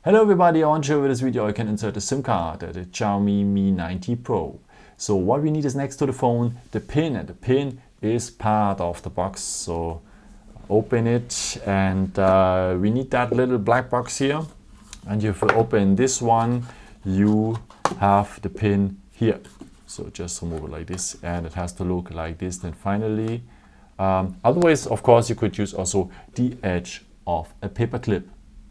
Hello everybody, I want to show you with this video I can insert a SIM card at the Xiaomi Mi 90 Pro. So what we need is next to the phone the pin, and the pin is part of the box. So open it, and we need that little black box here, and if you open this one you have the pin here. So just remove it like this, and it has to look like this. Then finally, otherwise of course you could use also the edge of a paper clip.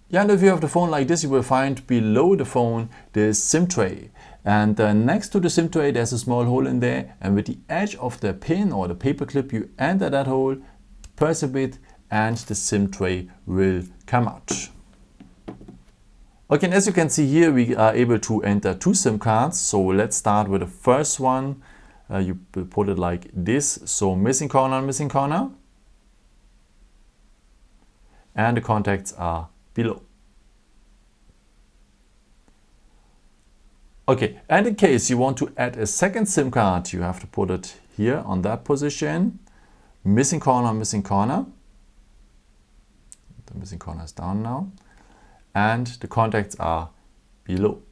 Yeah, and if you have the phone like this, you will find below the phone the SIM tray. And next to the SIM tray there's a small hole in there, and with the edge of the pin or the paper clip you enter that hole, press a bit, and the SIM tray will come out. Okay, and as you can see here we are able to enter two SIM cards. So let's start with the first one. You will put it like this. So missing corner. And the contacts are below. Okay, and in case you want to add a second SIM card, you have to put it here on that position. Missing corner. The missing corner is down now. And the contacts are below.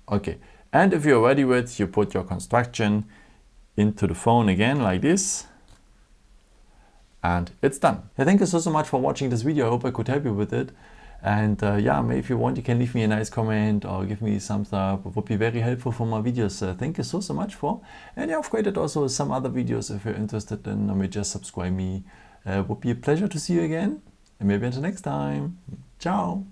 Okay, and if you're ready with, you put your construction into the phone again like this. And it's done. Yeah, thank you so much for watching this video. I hope I could help you with it. And yeah, maybe if you want, you can leave me a nice comment or give me some thumbs up. It would be very helpful for my videos. Thank you so much for. And yeah, I've created also some other videos if you're interested in. Maybe just subscribe me. It would be a pleasure to see you again. And maybe until next time. Ciao.